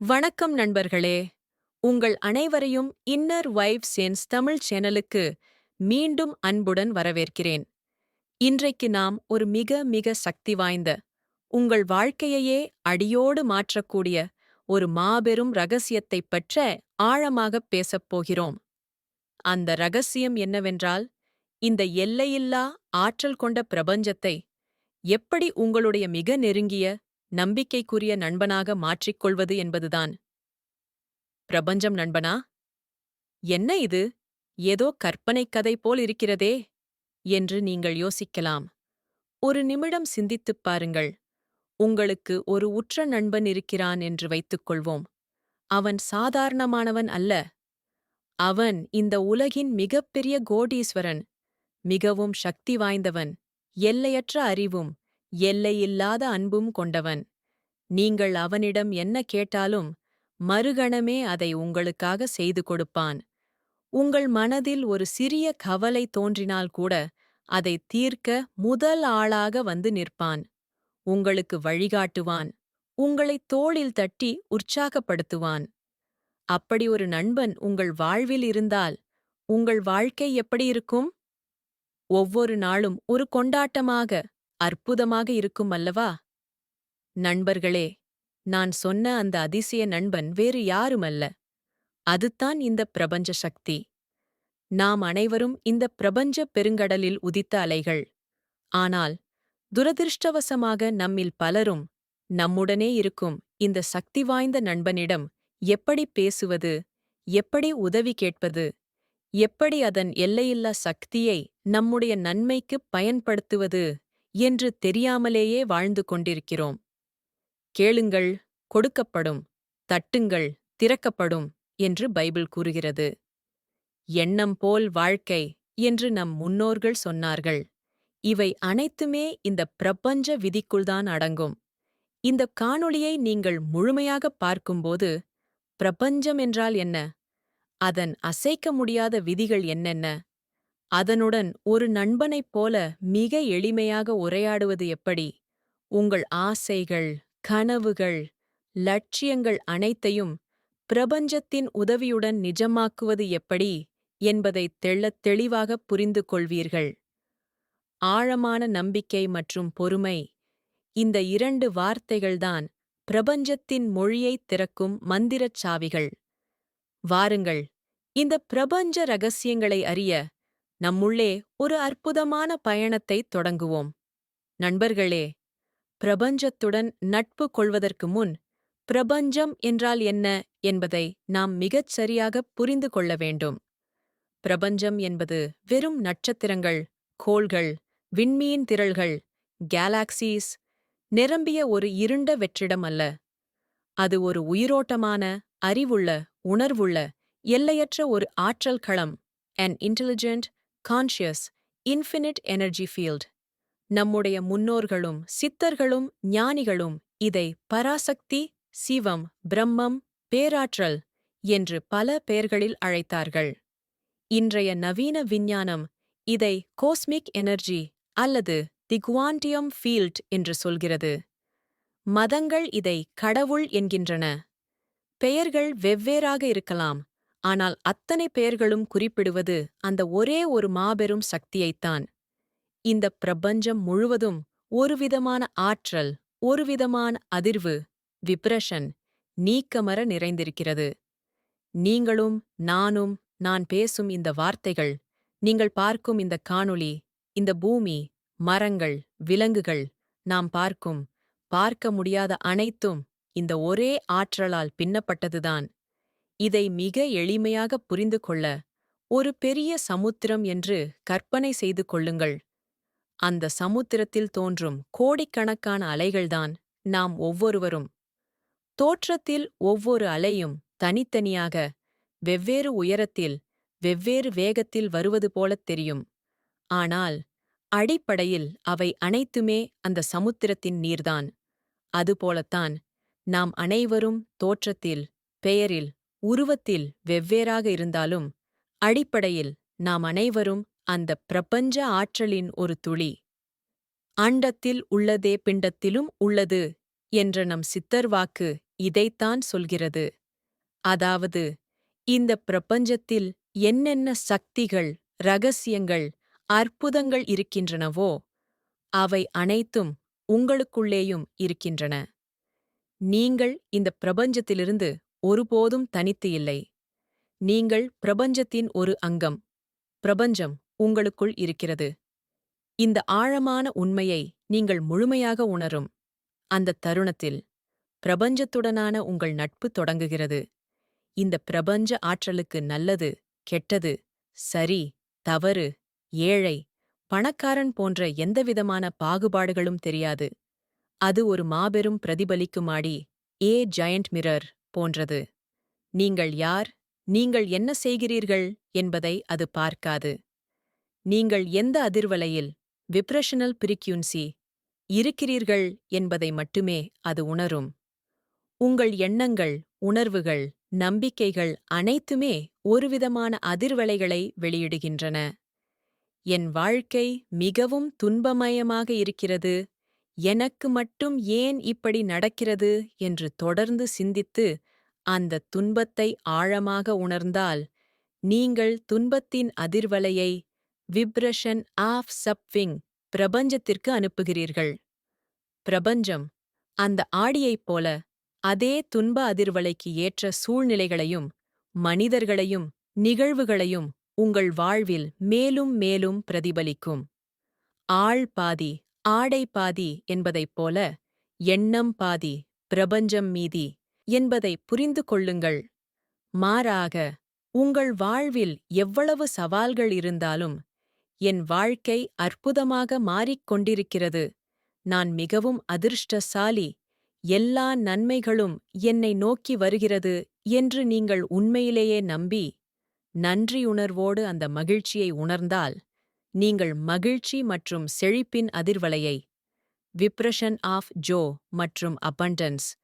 வணக்கம் நண்பர்களே. உங்கள் அனைவரையும் இன்னர் வைப் சென்ஸ் தமிழ் சேனலுக்கு மீண்டும் அன்புடன் வரவேற்கிறேன். இன்றைக்கு நாம் ஒரு மிக மிக சக்தி வாய்ந்த, உங்கள் வாழ்க்கையையே அடியோடு மாற்றக்கூடிய ஒரு மாபெரும் ரகசியத்தைப் பற்ற ஆழமாகப் பேசப் போகிறோம். அந்த ரகசியம் என்னவென்றால், இந்த எல்லையில்லா ஆற்றல் கொண்ட பிரபஞ்சத்தை எப்படி உங்களுடைய மிக நெருங்கிய, நம்பிக்கைக்குரிய நண்பனாக மாற்றிக்கொள்வது என்பதுதான். பிரபஞ்சம் நண்பனா? என்ன இது? ஏதோ கற்பனைக் கதை போல் இருக்கிறதே என்று நீங்கள் யோசிக்கலாம். ஒரு நிமிடம் சிந்தித்துப் பாருங்கள். உங்களுக்கு ஒரு உற்ற நண்பன் இருக்கிறான் என்று வைத்துக்கொள்வோம். அவன் சாதாரணமானவன் அல்ல. அவன் இந்த உலகின் மிகப்பெரிய கோடீஸ்வரன், மிகவும் சக்தி வாய்ந்தவன், எல்லையற்ற அறிவும் எல்லையில்லாத அன்பும் கொண்டவன். நீங்கள் அவனிடம் என்ன கேட்டாலும் மறுகணமே அதை உங்களுக்காக செய்து கொடுப்பான். உங்கள் மனதில் ஒரு சிறிய கவலை தோன்றினால் கூட அதை தீர்க்க முதல் ஆளாக வந்து நிற்பான். உங்களுக்கு வழிகாட்டுவான். உங்களை தோளில் தட்டி உற்சாகப்படுத்துவான். அப்படி ஒரு நண்பன் உங்கள் வாழ்வில் இருந்தால் உங்கள் வாழ்க்கை எப்படி இருக்கும்? ஒவ்வொரு நாளும் ஒரு கொண்டாட்டமாக, அற்புதமாக இருக்கும் அல்லவா? நண்பர்களே, நான் சொன்ன அந்த அதிசய நண்பன் வேறு யாருமல்ல. அதுதான் இந்த பிரபஞ்ச சக்தி. நாம் அனைவரும் இந்த பிரபஞ்ச பெருங்கடலில் உதித்த அலைகள். ஆனால் துரதிர்ஷ்டவசமாக நம்மில் பலரும் நம்முடனே இருக்கும் இந்த சக்தி வாய்ந்த நண்பனிடம் எப்படி பேசுவது, எப்படி உதவி கேட்பது, எப்படி அதன் எல்லையில்லா சக்தியை நம்முடைய நன்மைக்குப் பயன்படுத்துவது என்று தெரியாமலேயே வாழ்ந்து கொண்டிருக்கிறோம். கேளுங்கள், கொடுக்கப்படும்; தட்டுங்கள், திறக்கப்படும் என்று பைபிள் கூறுகிறது. எண்ணம் போல் வாழ்க்கை என்று நம் முன்னோர்கள் சொன்னார்கள். இவை அனைத்துமே இந்த பிரபஞ்ச விதிக்குள்தான் அடங்கும். இந்த காணொளியை நீங்கள் முழுமையாகப் பார்க்கும்போது, பிரபஞ்சம் என்றால் என்ன? அதன் அசைக்க முடியாத விதிகள் என்னென்ன? அதனுடன் ஒரு நண்பனைப் போல மிக எளிமையாக உரையாடுவது எப்படி? உங்கள் ஆசைகள், கனவுகள், லட்சியங்கள் அனைத்தையும் பிரபஞ்சத்தின் உதவியுடன் நிஜமாக்குவது எப்படி என்பதை தெள்ளத் தெளிவாகப் புரிந்து கொள்வீர்கள். ஆழமான நம்பிக்கை மற்றும் பொறுமை, இந்த 2 வார்த்தைகள்தான் பிரபஞ்சத்தின் மொழியைத் திறக்கும் மந்திரச் சாவிகள். வாருங்கள், இந்த பிரபஞ்ச ரகசியங்களை அறிய நம்முள்ளே ஒரு அற்புதமான பயணத்தைத் தொடங்குவோம். நண்பர்களே, பிரபஞ்சத்துடன் நட்பு கொள்வதற்கு முன், பிரபஞ்சம் என்றால் என்ன என்பதை நாம் மிகச் சரியாகப் புரிந்து கொள்ள வேண்டும். பிரபஞ்சம் என்பது வெறும் நட்சத்திரங்கள், கோள்கள், விண்மீன் திரள்கள், கேலாக்சீஸ் நிரம்பிய ஒரு இருண்ட வெற்றிடம் அல்ல. அது ஒரு உயிரோட்டமான, அறிவுள்ள, உணர்வுள்ள, எல்லையற்ற ஒரு ஆற்றல் களம். an intelligent, conscious, infinite energy field. நம்முடைய முன்னோர்களும் சித்தர்களும் ஞானிகளும் இதை பராசக்தி, சிவம், பிரம்மம், பேராற்றல் என்று பல பெயர்களில் அழைத்தார்கள். இன்றைய நவீன விஞ்ஞானம் இதை கோஸ்மிக் எனர்ஜி அல்லது தி குவாண்டியம் ஃபீல்ட் என்று சொல்கிறது. மதங்கள் இதை கடவுள் என்கின்றன. பெயர்கள் வெவ்வேறாக இருக்கலாம், ஆனால் அத்தனை பெயர்களும் குறிப்பிடுவது அந்த ஒரே ஒரு மாபெரும் சக்தியைத்தான். இந்த பிரபஞ்சம் முழுவதும் ஒருவிதமான ஆற்றல், ஒருவிதமான அதிர்வு, விப்ரஷன், நீக்கமற நிறைந்திருக்கிறது. நீங்களும் நானும், நான் பேசும் இந்த வார்த்தைகள், நீங்கள் பார்க்கும் இந்த காணொளி, இந்த பூமி, மரங்கள், விலங்குகள், நாம் பார்க்க முடியாத அனைத்தும் இந்த ஒரே ஆற்றலால் பின்னப்பட்டதுதான். இதை மிக எளிமையாகப் புரிந்து கொள்ள ஒரு பெரிய சமுத்திரம் என்று கற்பனை செய்து கொள்ளுங்கள். அந்த சமுத்திரத்தில் தோன்றும் கோடிக்கணக்கான அலைகள்தான் நாம் ஒவ்வொருவரும். தோற்றத்தில் ஒவ்வொரு அலையும் தனித்தனியாக, வெவ்வேறு உயரத்தில், வெவ்வேறு வேகத்தில் வருவது போலத் தெரியும். ஆனால் அடிப்படையில் அவை அனைத்துமே அந்த சமுத்திரத்தின் நீர்தான். அதுபோலத்தான் நாம் அனைவரும் தோற்றத்தில், பெயரில், உருவத்தில் வெவ்வேறாக இருந்தாலும், அடிப்படையில் நாம் அனைவரும் அந்த பிரபஞ்ச ஆற்றலின் ஒரு துளி. அண்டத்தில் உள்ளதே பிண்டத்திலும் உள்ளது என்ற நம் சித்தர் வாக்கு இதைத்தான் சொல்கிறது. அதாவது, இந்த பிரபஞ்சத்தில் என்னென்ன சக்திகள், ரகசியங்கள், அற்புதங்கள் இருக்கின்றனவோ, அவை அனைத்தும் உங்களுக்குள்ளேயும் இருக்கின்றன. நீங்கள் இந்த பிரபஞ்சத்திலிருந்து ஒருபோதும் தனித்து இல்லை. நீங்கள் பிரபஞ்சத்தின் ஒரு அங்கம். பிரபஞ்சம் உங்களுக்குள் இருக்கிறது. இந்த ஆழமான உண்மையை நீங்கள் முழுமையாக உணரும் அந்த தருணத்தில் பிரபஞ்சத்துடனான உங்கள் நட்பு தொடங்குகிறது. இந்த பிரபஞ்ச ஆற்றலுக்கு நல்லது, கெட்டது, சரி, தவறு, ஏழை, பணக்காரன் போன்ற எந்தவிதமான பாகுபாடுகளும் தெரியாது. அது ஒரு மாபெரும் பிரதிபலிக்குமாடி, ஜயண்ட் மிரர் போன்றது. நீங்கள் யார், நீங்கள் என்ன செய்கிறீர்கள் என்பதை அது பார்க்காது. நீங்கள் எந்த அதிர்வலையில், விப்ரஷனல் பிரிக்யூன்சி, இருக்கிறீர்கள் என்பதை மட்டுமே அது உணரும். உங்கள் எண்ணங்கள், உணர்வுகள், நம்பிக்கைகள் அனைத்துமே ஒருவிதமான அதிர்வலைகளை வெளியிடுகின்றன. என் வாழ்க்கை மிகவும் துன்பமயமாக இருக்கிறது, எனக்கு மட்டும் ஏன் இப்படி நடக்கிறது என்று தொடர்ந்து சிந்தித்து அந்த துன்பத்தை ஆழமாக உணர்ந்தால், நீங்கள் துன்பத்தின் அதிர்வலையை விப்ரஷன் ஆஃப் சப்விங் பிரபஞ்சத்திற்கு அனுப்புகிறீர்கள். பிரபஞ்சம் அந்த ஆடியைப் போல அதே துன்ப அதிர்வலைக்கு ஏற்ற சூழ்நிலைகளையும், மனிதர்களையும், நிகழ்வுகளையும் உங்கள் வாழ்வில் மேலும் மேலும் பிரதிபலிக்கும். ஆள் பாதி, ஆடை பாதி என்பதைப் போல, எண்ணம் பாதி, பிரபஞ்சம் மீதி என்பதை புரிந்து கொள்ளுங்கள். மாறாக, உங்கள் வாழ்வில் எவ்வளவு சவால்கள் இருந்தாலும், என் வாழ்க்கை அற்புதமாக மாறிக்கொண்டிருக்கிறது, நான் மிகவும் அதிர்ஷ்டசாலி, எல்லா நன்மைகளும் என்னை நோக்கி வருகிறது என்று நீங்கள் உண்மையிலேயே நம்பி, நன்றியுணர்வோடு அந்த மகிழ்ச்சியை உணர்ந்தால், நீங்கள் மகிழ்ச்சி மற்றும் செழிப்பின் அதிர்வலையை, விப்ரஷன் ஆஃப் ஜோ மற்றும் அபண்டன்ஸ்,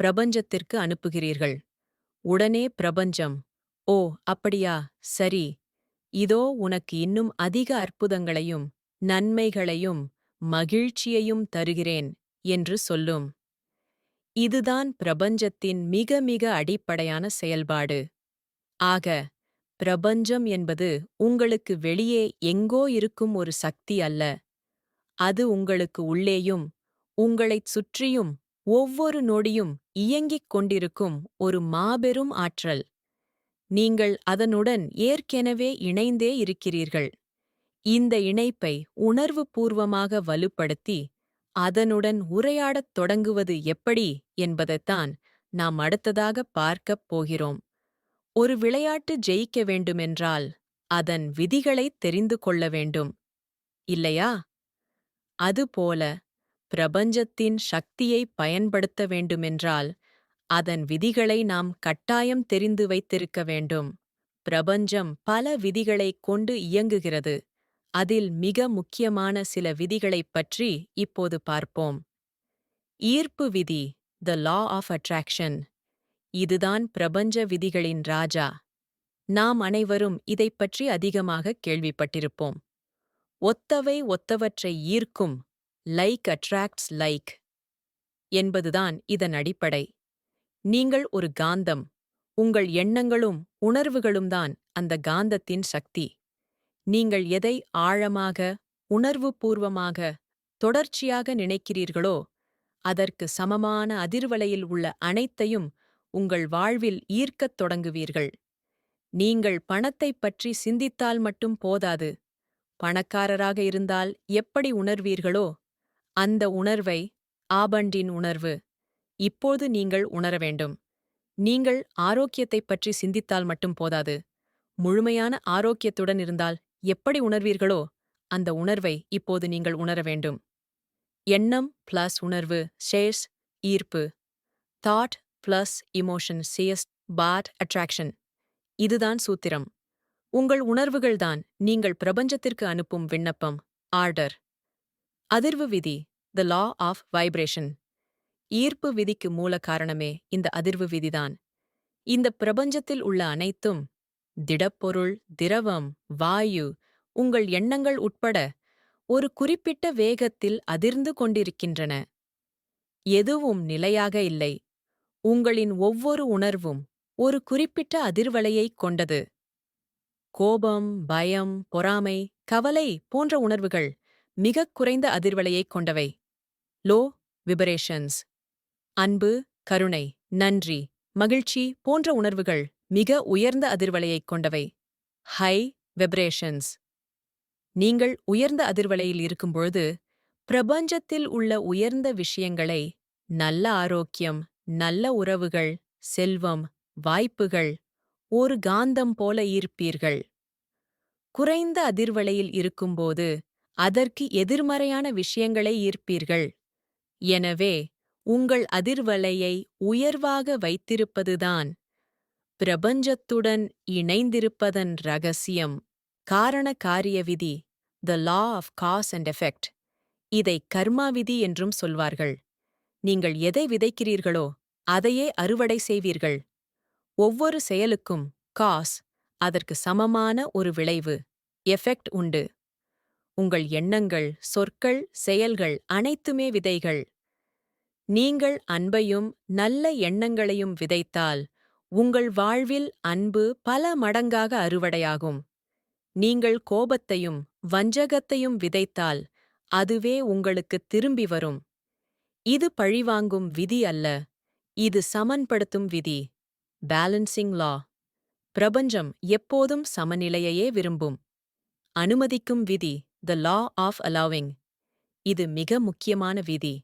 பிரபஞ்சத்திற்கு அனுப்புகிறீர்கள். உடனே பிரபஞ்சம், ஓ அப்படியா, சரி, இதோ உனக்கு இன்னும் அதிக அற்புதங்களையும், நன்மைகளையும், மகிழ்ச்சியையும் தருகிறேன் என்று சொல்லும். இதுதான் பிரபஞ்சத்தின் மிக மிக அடிப்படையான செயல்பாடு. ஆக, பிரபஞ்சம் என்பது உங்களுக்கு வெளியே எங்கோ இருக்கும் ஒரு சக்தி அல்ல. அது உங்களுக்கு உள்ளேயும், உங்களைச் சுற்றியும் ஒவ்வொரு நொடியும் இயங்கிக் கொண்டிருக்கும் ஒரு மாபெரும் ஆற்றல். நீங்கள் அதனுடன் ஏற்கெனவே இணைந்தே இருக்கிறீர்கள். இந்த இணைப்பை உணர்வுபூர்வமாக வலுப்படுத்தி, அதனுடன் உரையாடத் தொடங்குவது எப்படி என்பதைத்தான் நாம் அடுத்ததாக பார்க்கப் போகிறோம். ஒரு விளையாட்டு ஜெயிக்க வேண்டுமென்றால் அதன் விதிகளைத் தெரிந்து கொள்ள வேண்டும், இல்லையா? அதுபோல, பிரபஞ்சத்தின் சக்தியை பயன்படுத்த வேண்டுமென்றால் அதன் விதிகளை நாம் கட்டாயம் தெரிந்து வைத்திருக்க வேண்டும். பிரபஞ்சம் பல விதிகளைக் கொண்டு இயங்குகிறது. அதில் மிக முக்கியமான சில விதிகளைப் பற்றி இப்போது பார்ப்போம். ஈர்ப்பு விதி, த லா ஆஃப் அட்ராக்ஷன். இதுதான் பிரபஞ்ச விதிகளின் ராஜா. நாம் அனைவரும் இதைப் பற்றி அதிகமாக கேள்விப்பட்டிருப்போம். ஒத்தவை ஒத்தவற்றை ஈர்க்கும், லைக் அட்ராக்ட்ஸ் லைக் என்பதுதான் இதன் அடிப்படை. நீங்கள் ஒரு காந்தம், உங்கள் எண்ணங்களும் உணர்வுகளும்தான் அந்த காந்தத்தின் சக்தி. நீங்கள் எதை ஆழமாக, உணர்வுபூர்வமாக, தொடர்ச்சியாக நினைக்கிறீர்களோ, அதற்கு சமமான அதிர்வலையில் உள்ள அனைத்தையும் உங்கள் வாழ்வில் ஈர்க்கத் தொடங்குவீர்கள். நீங்கள் பணத்தைப் பற்றி சிந்தித்தால் மட்டும் போதாது. பணக்காரராக இருந்தால் எப்படி உணர்வீர்களோ, அந்த உணர்வை, ஆபண்டின் உணர்வு, இப்போது நீங்கள் உணர வேண்டும். நீங்கள் ஆரோக்கியத்தைப் பற்றி சிந்தித்தால் மட்டும் போதாது. முழுமையான ஆரோக்கியத்துடன் இருந்தால் எப்படி உணர்வீர்களோ, அந்த உணர்வை இப்போது நீங்கள் உணர வேண்டும். எண்ணம் பிளஸ் உணர்வு ஷேர்ஸ் ஈர்ப்பு. தாட் பிளஸ் இமோஷன் சேஸ் பாட் அட்ராக்ஷன். இதுதான் சூத்திரம். உங்கள் உணர்வுகள்தான் நீங்கள் பிரபஞ்சத்திற்கு அனுப்பும் விண்ணப்பம், ஆர்டர். அதிர்வு விதி, த லா ஆஃப் வைப்ரேஷன். ஈர்ப்பு விதிக்கு மூல காரணமே இந்த அதிர்வு விதிதான். இந்த பிரபஞ்சத்தில் உள்ள அனைத்தும், திடப்பொருள், திரவம், வாயு, உங்கள் எண்ணங்கள் உட்பட, ஒரு குறிப்பிட்ட வேகத்தில் அதிர்ந்து கொண்டிருக்கின்றன. எதுவும் நிலையாக இல்லை. உங்களின் ஒவ்வொரு உணர்வும் ஒரு குறிப்பிட்ட அதிர்வலையைக் கொண்டது. கோபம், பயம், பொறாமை, கவலை போன்ற உணர்வுகள் மிகக் குறைந்த அதிர்வலையைக் கொண்டவை. லோ விபரேஷன்ஸ். அன்பு, கருணை, நன்றி, மகிழ்ச்சி போன்ற உணர்வுகள் மிக உயர்ந்த அதிர்வலையைக் கொண்டவை. ஹை விபரேஷன்ஸ். நீங்கள் உயர்ந்த அதிர்வலையில் இருக்கும்பொழுது பிரபஞ்சத்தில் உள்ள உயர்ந்த விஷயங்களை, நல்ல ஆரோக்கியம், நல்ல உறவுகள், செல்வம், வாய்ப்புகள், ஒரு காந்தம் போல ஈர்ப்பீர்கள். குறைந்த அதிர்வலையில் இருக்கும்போது அதற்கு எதிர்மறையான விஷயங்களை ஈர்ப்பீர்கள். எனவே உங்கள் அதிர்வலையை உயர்வாக வைத்திருப்பதுதான் பிரபஞ்சத்துடன் இணைந்திருப்பதன் ரகசியம். காரண காரிய விதி, the law of cause and effect. இதை கர்மா விதி என்றும் சொல்வார்கள். நீங்கள் எதை விதைக்கிறீர்களோ அதையே அறுவடை செய்வீர்கள். ஒவ்வொரு செயலுக்கும் காஸ், அதற்கு சமமான ஒரு விளைவு, எஃபெக்ட் உண்டு. உங்கள் எண்ணங்கள், சொற்கள், செயல்கள் அனைத்துமே விதைகள். நீங்கள் அன்பையும் நல்ல எண்ணங்களையும் விதைத்தால் உங்கள் வாழ்வில் அன்பு பல மடங்காக அறுவடையாகும். நீங்கள் கோபத்தையும் வஞ்சகத்தையும் விதைத்தால் அதுவே உங்களுக்கு திரும்பி வரும். இது பழிவாங்கும் விதி அல்ல, இது சமன்படுத்தும் விதி. பேலன்சிங் லா. பிரபஞ்சம் எப்போதும் சமநிலையையே விரும்பும். அனுமதிக்கும் விதி, த லா ஆஃப் அலோவிங். இது மிக முக்கியமான விதி.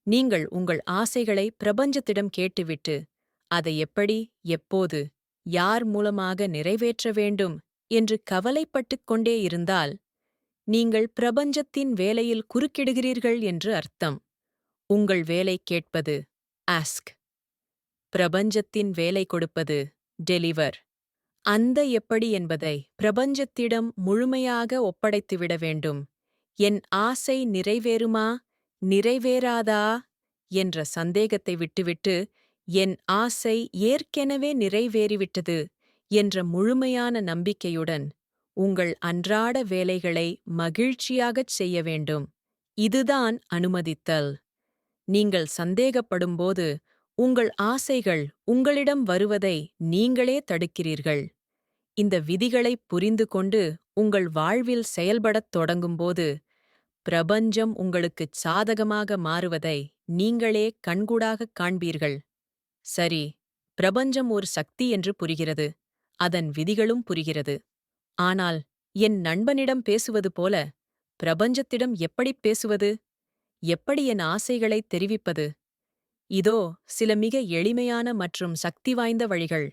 நீங்கள் உங்கள் ஆசைகளை பிரபஞ்சத்திடம் கேட்டுவிட்டு அதை எப்படி, எப்போது, யார் மூலமாக நிறைவேற்ற வேண்டும் என்று கவலைப்பட்டுக் கொண்டே இருந்தால் நீங்கள் பிரபஞ்சத்தின் வேலையில் குறுக்கிடுகிறீர்கள் என்று அர்த்தம். உங்கள் வேலை கேட்பது, ஆஸ்க். பிரபஞ்சத்தின் வேலை கொடுப்பது, டெலிவர். அந்த எப்படி என்பதை பிரபஞ்சத்திடம் முழுமையாக ஒப்படைத்துவிட வேண்டும். என் ஆசை நிறைவேறுமா, நிறைவேறாதா என்ற சந்தேகத்தை விட்டுவிட்டு, என் ஆசை ஏற்கெனவே நிறைவேறிவிட்டது என்ற முழுமையான நம்பிக்கையுடன் உங்கள் அன்றாட வேலைகளை மகிழ்ச்சியாகச் செய்ய வேண்டும். இதுதான் அனுமதித்தல். நீங்கள் சந்தேகப்படும்போது உங்கள் ஆசைகள் உங்களிடம் வருவதை நீங்களே தடுக்கிறீர்கள். இந்த விதிகளை புரிந்து கொண்டு உங்கள் வாழ்வில் செயல்படத் தொடங்கும்போது பிரபஞ்சம் உங்களுக்குச் சாதகமாக மாறுவதை நீங்களே கண்கூடாகக் காண்பீர்கள். சரி, பிரபஞ்சம் ஒரு சக்தி என்று புரிகிறது, அதன் விதிகளும் புரிகிறது. ஆனால் என் நண்பனிடம் பேசுவது போல பிரபஞ்சத்திடம் எப்படிப் பேசுவது? எப்படி என் ஆசைகளைத் தெரிவிப்பது? இதோ சில மிக எளிமையான மற்றும் சக்தி வாய்ந்த வழிகள்.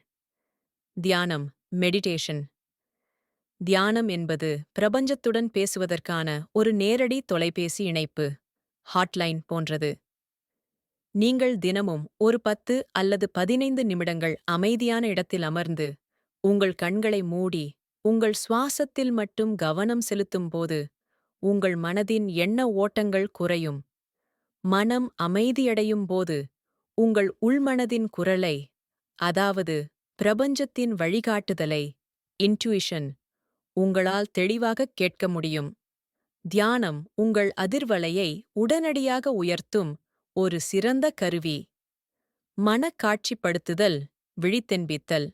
தியானம், மெடிடேஷன். தியானம் என்பது பிரபஞ்சத்துடன் பேசுவதற்கான ஒரு நேரடி தொலைபேசி இணைப்பு, ஹாட்லைன் போன்றது. நீங்கள் தினமும் ஒரு 10 அல்லது 15 நிமிடங்கள் அமைதியான இடத்தில் அமர்ந்து உங்கள் கண்களை மூடி உங்கள் சுவாசத்தில் மட்டும் கவனம் செலுத்தும் போது உங்கள் மனதின் எண்ண ஓட்டங்கள் குறையும். மனம் அமைதியடையும் போது உங்கள் உள்மனதின் குரலை, அதாவது பிரபஞ்சத்தின் வழிகாட்டுதலை, இன்ட்யூஷன், உங்களால் தெளிவாகக் கேட்க முடியும். தியானம் உங்கள் அதிர்வலையை உடனடியாக உயர்த்தும் ஒரு சிறந்த கருவி. மனக்காட்சிப்படுத்துதல், விழித்தென்பித்தல்.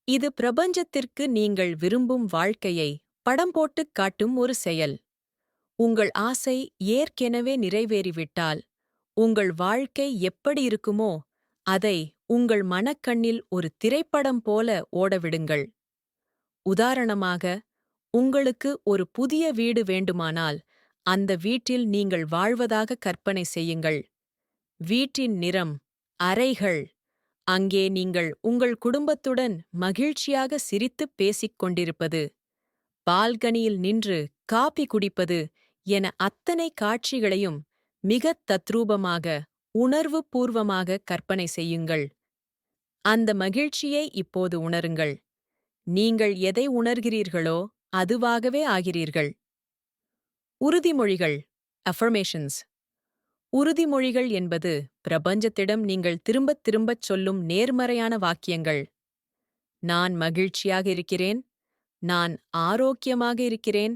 இது பிரபஞ்சத்திற்கு நீங்கள் விரும்பும் வாழ்க்கையை படம் போட்டுக் காட்டும் ஒரு செயல். உங்கள் ஆசை ஏற்கெனவே நிறைவேறிவிட்டால் உங்கள் வாழ்க்கை எப்படி இருக்குமோ அதை உங்கள் மனக்கண்ணில் ஒரு திரைப்படம் போல ஓடவிடுங்கள். உதாரணமாக, உங்களுக்கு ஒரு புதிய வீடு வேண்டுமானால் அந்த வீட்டில் நீங்கள் வாழ்வதாக கற்பனை செய்யுங்கள். வீட்டின் நிறம், அறைகள், அங்கே நீங்கள் உங்கள் குடும்பத்துடன் மகிழ்ச்சியாக சிரித்துப் பேசிக் கொண்டிருப்பது, பால்கனியில் நின்று காபி குடிப்பது என அத்தனை காட்சிகளையும் மிகத் தத்ரூபமாக, உணர்வுபூர்வமாக கற்பனை செய்யுங்கள். அந்த மகிழ்ச்சியை இப்போது உணருங்கள். நீங்கள் எதை உணர்கிறீர்களோ அதுவாகவே ஆகிறீர்கள். உறுதிமொழிகள், அஃபர்மேஷன்ஸ். உறுதிமொழிகள் என்பது பிரபஞ்சத்திடம் நீங்கள் திரும்பத் திரும்பச் சொல்லும் நேர்மறையான வாக்கியங்கள். நான் மகிழ்ச்சியாக இருக்கிறேன், நான் ஆரோக்கியமாக இருக்கிறேன்,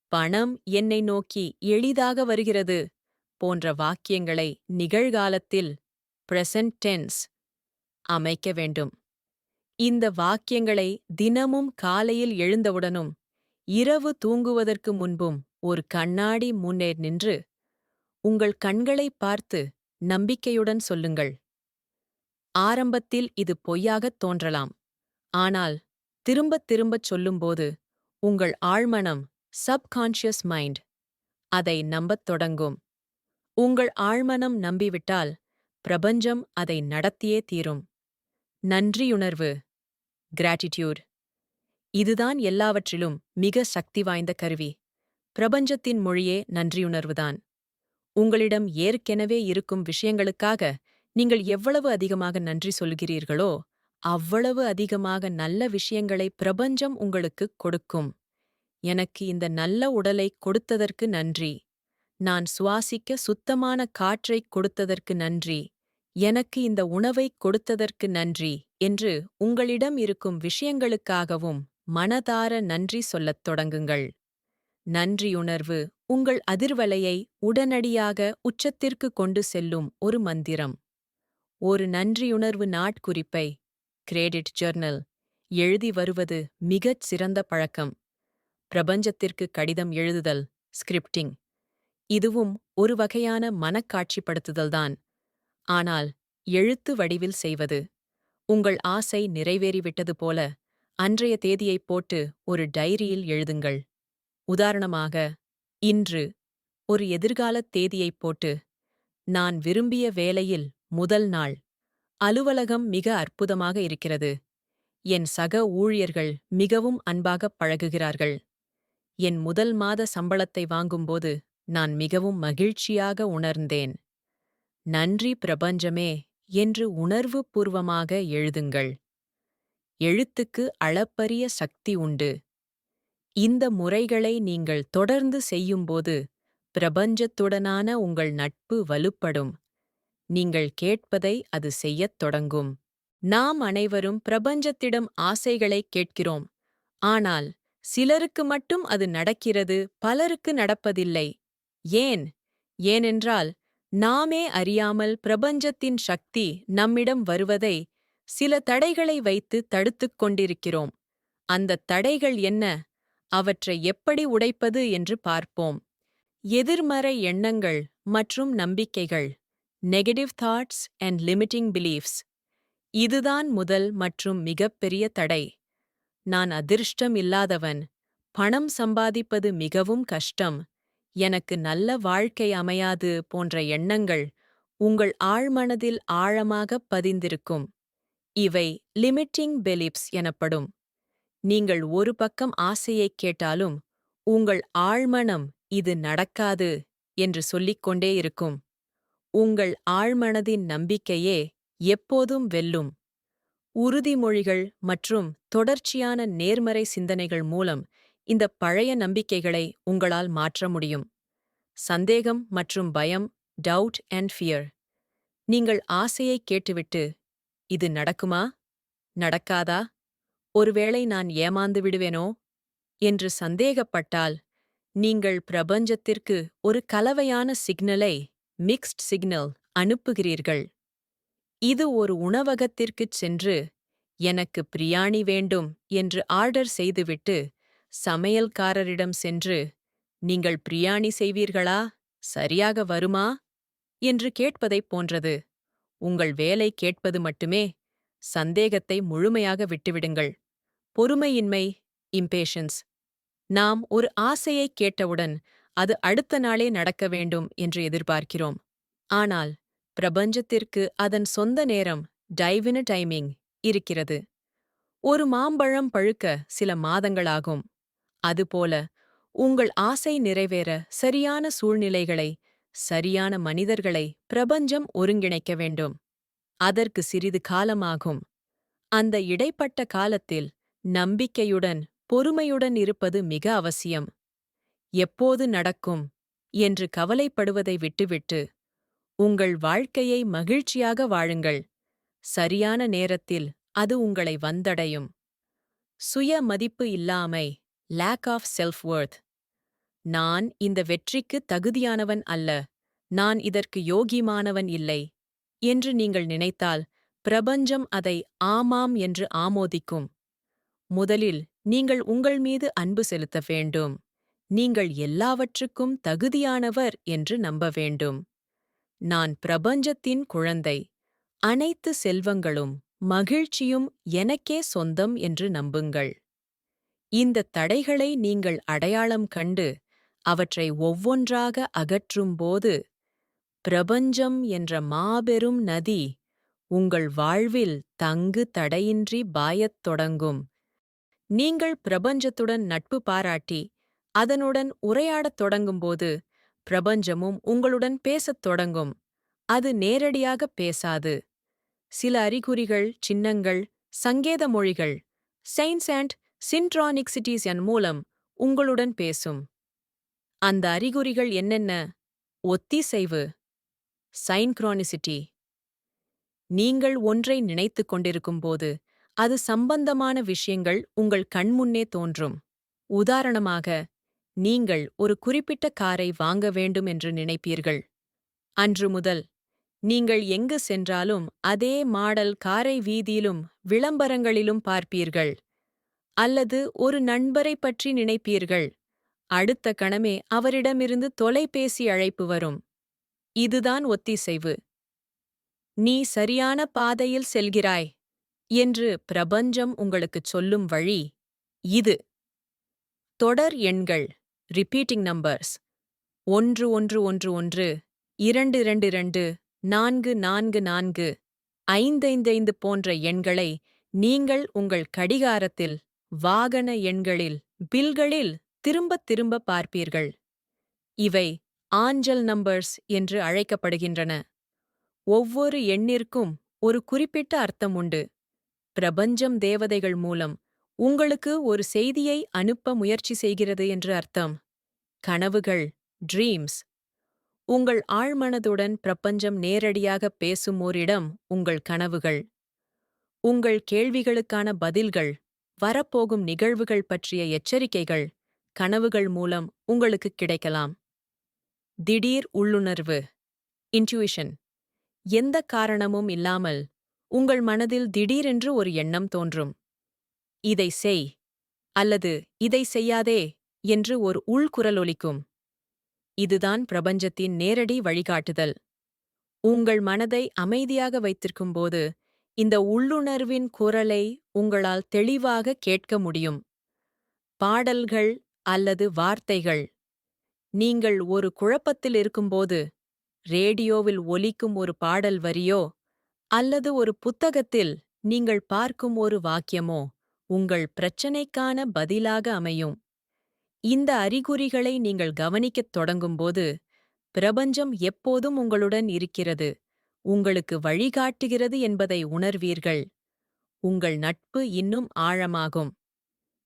பணம் என்னை நோக்கி எளிதாக வருகிறது போன்ற வாக்கியங்களை நிகழ்காலத்தில் பிரசன்ட் டென்ஸ் அமைக்க வேண்டும். இந்த வாக்கியங்களை தினமும் காலையில் எழுந்தவுடனும் இரவு தூங்குவதற்கு முன்பும் ஒரு கண்ணாடி முன்னே நின்று உங்கள் கண்களை பார்த்து நம்பிக்கையுடன் சொல்லுங்கள். ஆரம்பத்தில் இது பொய்யாகத் தோன்றலாம், ஆனால் திரும்பத் திரும்பச் சொல்லும்போது உங்கள் ஆழ்மனம் சப்கான்ஷியஸ் மைண்ட் அதை நம்பத் தொடங்கும். உங்கள் ஆழ்மனம் நம்பிவிட்டால் பிரபஞ்சம் அதை நடத்தியே தீரும். நன்றியுணர்வு கிராட்டிடியூட் இதுதான் எல்லாவற்றிலும் மிக சக்தி வாய்ந்த கருவி. பிரபஞ்சத்தின் மொழியே நன்றியுணர்வுதான். உங்களிடம் ஏற்கெனவே இருக்கும் விஷயங்களுக்காக நீங்கள் எவ்வளவு அதிகமாக நன்றி சொல்கிறீர்களோ அவ்வளவு அதிகமாக நல்ல விஷயங்களை பிரபஞ்சம் உங்களுக்குக் கொடுக்கும். எனக்கு இந்த நல்ல உடலை கொடுத்ததற்கு நன்றி. நான் சுவாசிக்க சுத்தமான காற்றைக் கொடுத்ததற்கு நன்றி. எனக்கு இந்த உணவைக் கொடுத்ததற்கு நன்றி என்று உங்களிடம் இருக்கும் விஷயங்களுக்காகவும் மனதார நன்றி சொல்லத் தொடங்குங்கள். நன்றியுணர்வு உங்கள் அதிர்வலையை உடனடியாக உச்சத்திற்கு கொண்டு செல்லும் ஒரு மந்திரம். ஒரு நன்றியுணர்வு நாட்குறிப்பை கிரெடிட் ஜர்னல் எழுதி வருவது மிகச் சிறந்த பழக்கம். பிரபஞ்சத்திற்கு கடிதம் எழுதுதல் ஸ்கிரிப்டிங் இதுவும் ஒரு வகையான மனக்காட்சிப்படுத்துதல்தான். ஆனால் எழுத்து வடிவில் செய்வது. உங்கள் ஆசை நிறைவேறிவிட்டது போல அன்றைய தேதியைப் போட்டு ஒரு டைரியில் எழுதுங்கள். உதாரணமாக, இன்று ஒரு எதிர்காலத் தேதியைப் போட்டு, நான் விரும்பிய வேலையில் முதல் நாள். அலுவலகம் மிக அற்புதமாக இருக்கிறது. என் சக ஊழியர்கள் மிகவும் அன்பாகப் பழகுகிறார்கள். என் முதல் மாத சம்பளத்தை வாங்கும்போது நான் மிகவும் மகிழ்ச்சியாக உணர்ந்தேன். நன்றி பிரபஞ்சமே என்று உணர்வுபூர்வமாக எழுதுங்கள். எழுத்துக்கு அளப்பரிய சக்தி உண்டு. இந்த முறைகளை நீங்கள் தொடர்ந்து செய்யும்போது பிரபஞ்சத்துடனான உங்கள் நட்பு வலுப்படும். நீங்கள் கேட்பதை அது செய்யத் தொடங்கும். நாம் அனைவரும் பிரபஞ்சத்திடம் ஆசைகளைக் கேட்கிறோம். ஆனால் சிலருக்கு மட்டும் அது நடக்கிறது, பலருக்கு நடப்பதில்லை. ஏன்? ஏனென்றால் நாமே அறியாமல் பிரபஞ்சத்தின் சக்தி நம்மிடம் வருவதை சில தடைகளை வைத்து தடுத்துக் கொண்டிருக்கிறோம். அந்தத் தடைகள் என்ன? அவற்றை எப்படி உடைப்பது என்று பார்ப்போம். எதிர்மறை எண்ணங்கள் மற்றும் நம்பிக்கைகள் negative thoughts and limiting beliefs இதுதான் முதல் மற்றும் மிகப்பெரிய தடை. நான் அதிர்ஷ்டம் இல்லாதவன். பணம் சம்பாதிப்பது மிகவும் கஷ்டம். எனக்கு நல்ல வாழ்க்கை அமையாது போன்ற எண்ணங்கள் உங்கள் ஆழ்மனதில் ஆழமாகப் பதிந்திருக்கும். இவை லிமிட்டிங் பிலீஃப்ஸ் எனப்படும். நீங்கள் ஒரு பக்கம் ஆசையைக் கேட்டாலும் உங்கள் ஆழ்மனம் இது நடக்காது என்று சொல்லிக்கொண்டே இருக்கும். உங்கள் ஆழ்மனதின் நம்பிக்கையே எப்போதும் வெல்லும். உறுதிமொழிகள் மற்றும் தொடர்ச்சியான நேர்மறை சிந்தனைகள் மூலம் இந்த பழைய நம்பிக்கைகளை உங்களால் மாற்ற முடியும். சந்தேகம் மற்றும் பயம் டவுட் அண்ட் ஃபியர் நீங்கள் ஆசையைக் கேட்டுவிட்டு இது நடக்குமா? நடக்காதா? ஒருவேளை நான் ஏமாந்து விடுவேனோ என்று சந்தேகப்பட்டால் நீங்கள் பிரபஞ்சத்திற்கு ஒரு கலவையான சிக்னலை மிக்ஸ்ட் சிக்னல் அனுப்புகிறீர்கள். இது ஒரு உணவகத்திற்குச் சென்று எனக்கு பிரியாணி வேண்டும் என்று ஆர்டர் செய்துவிட்டு சமையல்காரரிடம் சென்று நீங்கள் பிரியாணி செய்வீர்களா? சரியாக வருமா? என்று கேட்பதைப் போன்றது. உங்கள் வேலை கேட்பது மட்டுமே. சந்தேகத்தை முழுமையாக விட்டுவிடுங்கள். பொறுமையின்மை இம்பேஷன்ஸ் நாம் ஒரு ஆசையைக் கேட்டவுடன் அது அடுத்த நாளே நடக்க வேண்டும் என்று எதிர்பார்க்கிறோம். ஆனால் பிரபஞ்சத்திற்கு அதன் சொந்த நேரம் டைவின டைமிங் இருக்கிறது. ஒரு மாம்பழம் பழுக்க சில மாதங்களாகும். அதுபோல உங்கள் ஆசை நிறைவேற சரியான சூழ்நிலைகளை, சரியான மனிதர்களை பிரபஞ்சம் ஒருங்கிணைக்க வேண்டும். அதற்கு சிறிது காலமாகும். அந்த இடைப்பட்ட காலத்தில் நம்பிக்கையுடன் பொறுமையுடன் இருப்பது மிக அவசியம். எப்போது நடக்கும் என்று கவலைப்படுவதை விட்டுவிட்டு உங்கள் வாழ்க்கையை மகிழ்ச்சியாக வாழுங்கள். சரியான நேரத்தில் அது உங்களை வந்தடையும். சுய மதிப்பு இல்லாமை லேக் ஆஃப் செல்ஃப் வொர்த் நான் இந்த வெற்றிக்கு தகுதியானவன் அல்ல. நான் இதற்கு யோகிமானவன் இல்லை என்று நீங்கள் நினைத்தால் பிரபஞ்சம் அதை ஆமாம் என்று ஆமோதிக்கும். முதலில் நீங்கள் உங்கள் மீது அன்பு செலுத்த வேண்டும். நீங்கள் எல்லாவற்றுக்கும் தகுதியானவர் என்று நம்ப வேண்டும். நான் பிரபஞ்சத்தின் குழந்தை. அனைத்து செல்வங்களும் மகிழ்ச்சியும் எனக்கே சொந்தம் என்று நம்புங்கள். இந்த தடைகளை நீங்கள் அடையாளம் கண்டு அவற்றை ஒவ்வொன்றாக அகற்றும்போது பிரபஞ்சம் என்ற மாபெரும் நதி உங்கள் வாழ்வில் தங்கு தடையின்றி பாயத் தொடங்கும். நீங்கள் பிரபஞ்சத்துடன் நட்பு பாராட்டி அதனுடன் உரையாடத் தொடங்கும்போது பிரபஞ்சமும் உங்களுடன் பேசத் தொடங்கும். அது நேரடியாகப் பேசாது. சில அறிகுறிகள், சின்னங்கள், சங்கேத மொழிகள், சைன்ஸ் அண்ட் சின்ட்ரானிக்சிட்டிஸ் மூலம் உங்களுடன் பேசும். அந்த அறிகுறிகள் என்னென்ன? ஒத்திசைவு, சைன்க்ரோனிசிட்டி. நீங்கள் ஒன்றை நினைத்துக் கொண்டிருக்கும்போது அது சம்பந்தமான விஷயங்கள் உங்கள் கண்முன்னே தோன்றும். உதாரணமாக, நீங்கள் ஒரு குறிப்பிட்ட காரை வாங்க வேண்டும் என்று நினைப்பீர்கள். அன்று முதல் நீங்கள் எங்கு சென்றாலும் அதே மாடல் காரை வீதியிலும் விளம்பரங்களிலும் பார்ப்பீர்கள். அல்லது ஒரு நண்பரைப் பற்றி நினைப்பீர்கள். அடுத்த கணமே அவரிடமிருந்து தொலைபேசி அழைப்பு வரும். இதுதான் ஒத்திசைவு. நீ சரியான பாதையில் செல்கிறாய் என்று பிரபஞ்சம் உங்களுக்குச் சொல்லும் வழி இது. தொடர் எண்கள், ரிப்பீட்டிங் நம்பர்ஸ், 1111, 222, 444, 555 போன்ற எண்களை நீங்கள் உங்கள் கடிகாரத்தில், வாகன எண்களில், பில்களில் திரும்பத் திரும்ப பார்ப்பீர்கள். இவை ஆஞ்சல் நம்பர்ஸ் என்று அழைக்கப்படுகின்றன. ஒவ்வொரு எண்ணிற்கும் ஒரு குறிப்பிட்ட அர்த்தம் உண்டு. பிரபஞ்சம் தேவதைகள் மூலம் உங்களுக்கு ஒரு செய்தியை அனுப்ப முயற்சி செய்கிறது என்று அர்த்தம். கனவுகள், ட்ரீம்ஸ். உங்கள் ஆழ்மனதுடன் பிரபஞ்சம் நேரடியாக பேசும் ஓரிடம் உங்கள் கனவுகள். உங்கள் கேள்விகளுக்கான பதில்கள், வரப்போகும் நிகழ்வுகள் பற்றிய எச்சரிக்கைகள் கனவுகள் மூலம் உங்களுக்கு கிடைக்கலாம். திடீர் உள்ளுணர்வு, இன்ட்யூஷன். எந்த காரணமும் இல்லாமல் உங்கள் மனதில் திடீரென்று ஒரு எண்ணம் தோன்றும். இதை செய் அல்லது இதை செய்யாதே என்று ஒரு உள்குரல் ஒலிக்கும். இதுதான் பிரபஞ்சத்தின் நேரடி வழிகாட்டுதல். உங்கள் மனதை அமைதியாக வைத்திருக்கும்போது இந்த உள்ளுணர்வின் குரலை உங்களால் தெளிவாக கேட்க முடியும். பாடல்கள் அல்லது வார்த்தைகள். நீங்கள் ஒரு குழப்பத்தில் இருக்கும்போது ரேடியோவில் ஒலிக்கும் ஒரு பாடல் வரியோ அல்லது ஒரு புத்தகத்தில் நீங்கள் பார்க்கும் ஒரு வாக்கியமோ உங்கள் பிரச்சனைக்கான பதிலாக அமையும். இந்த அறிகுறிகளை நீங்கள் கவனிக்கத் தொடங்கும்போது பிரபஞ்சம் எப்போதும் உங்களுடன் இருக்கிறது, உங்களுக்கு வழிகாட்டுகிறது என்பதை உணர்வீர்கள். உங்கள் நட்பு இன்னும் ஆழமாகும்.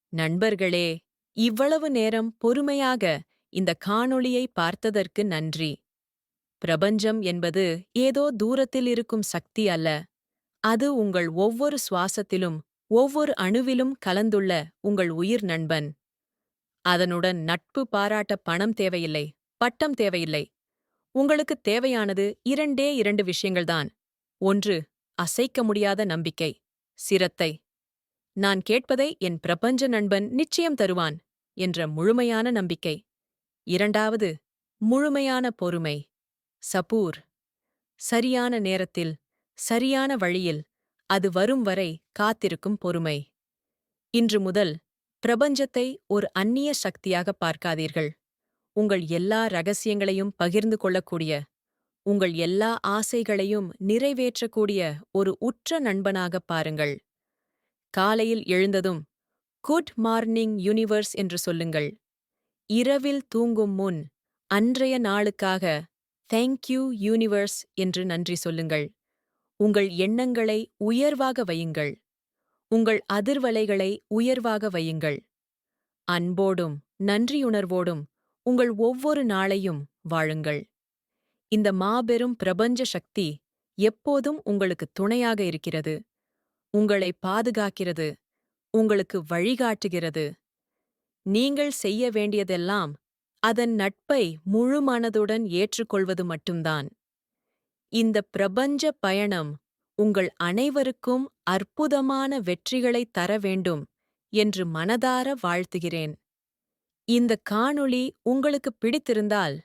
நண்பர்களே, இவ்வளவு நேரம் பொறுமையாக இந்த காணொளியை பார்த்ததற்கு நன்றி. பிரபஞ்சம் என்பது ஏதோ தூரத்தில் இருக்கும் சக்தி அல்ல. அது உங்கள் ஒவ்வொரு சுவாசத்திலும், ஒவ்வொரு அணுவிலும் கலந்துள்ள உங்கள் உயிர் நண்பன். அதனுடன் நட்பு பாராட்ட பணம் தேவையில்லை, பட்டம் தேவையில்லை. உங்களுக்குத் தேவையானது இரண்டு விஷயங்கள்தான். ஒன்று, அசைக்க முடியாத நம்பிக்கை, சிரத்தை. நான் கேட்பதை என் பிரபஞ்ச நண்பன் நிச்சயம் தருவான் என்ற முழுமையான நம்பிக்கை. இரண்டாவது, முழுமையான பொறுமை, சபூர். சரியான நேரத்தில், சரியான வழியில், அது வரும் வரை காத்திருக்கும் பொறுமை. இன்று முதல் பிரபஞ்சத்தை ஒரு அந்நிய சக்தியாக பார்க்காதீர்கள். உங்கள் எல்லா ரகசியங்களையும் பகிர்ந்து கொள்ளக்கூடிய, உங்கள் எல்லா ஆசைகளையும் நிறைவேற்றக்கூடிய ஒரு உற்ற நண்பனாகப் பாருங்கள். காலையில் எழுந்ததும் குட் மார்னிங் யூனிவர்ஸ் என்று சொல்லுங்கள். இரவில் தூங்கும் முன் அன்றைய நாளுக்காக தேங்க்யூ யூனிவர்ஸ் என்று நன்றி சொல்லுங்கள். உங்கள் எண்ணங்களை உயர்வாக வையுங்கள். உங்கள் அதிர்வலைகளை உயர்வாக வையுங்கள். அன்போடும் நன்றியுணர்வோடும் உங்கள் ஒவ்வொரு நாளையும் வாழுங்கள். இந்த மாபெரும் பிரபஞ்ச சக்தி எப்போதும் உங்களுக்கு துணையாக இருக்கிறது. உங்களை பாதுகாக்கிறது, உங்களுக்கு வழிகாட்டுகிறது. நீங்கள் செய்ய வேண்டியதெல்லாம் அதன் நட்பை முழு மனதுடன் ஏற்றுக்கொள்வது மட்டும்தான். இந்த பிரபஞ்ச பயணம் உங்கள் அனைவருக்கும் அற்புதமான வெற்றிகளைத் தர வேண்டும் என்று மனதார வாழ்த்துகிறேன். இந்த காணொளி உங்களுக்கு பிடித்திருந்தால்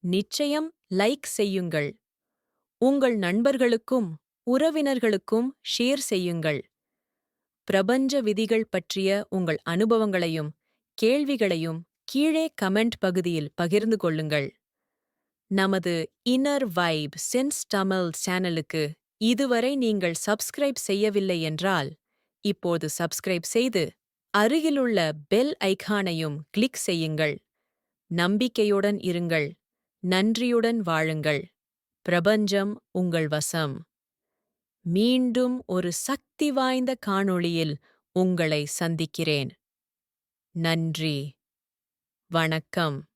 நிச்சயம் லைக் செய்யுங்கள். உங்கள் நண்பர்களுக்கும் உறவினர்களுக்கும் ஷேர் செய்யுங்கள். பிரபஞ்ச விதிகள் பற்றிய உங்கள் அனுபவங்களையும் கேள்விகளையும் கீழே கமெண்ட் பகுதியில் பகிர்ந்து கொள்ளுங்கள். நமது இன்னர் வைப் சென்ஸ் தமிழ் சேனலுக்கு இதுவரை நீங்கள் சப்ஸ்கிரைப் செய்யவில்லை என்றால் இப்போது சப்ஸ்கிரைப் செய்து அருகிலுள்ள பெல் ஐகானையும் கிளிக் செய்யுங்கள். நம்பிக்கையுடன் இருங்கள். நன்றியுடன் வாழுங்கள். பிரபஞ்சம் உங்கள் வசம். மீண்டும் ஒரு சக்தி வாய்ந்த காணொளியில் உங்களை சந்திக்கிறேன். நன்றி. வணக்கம்.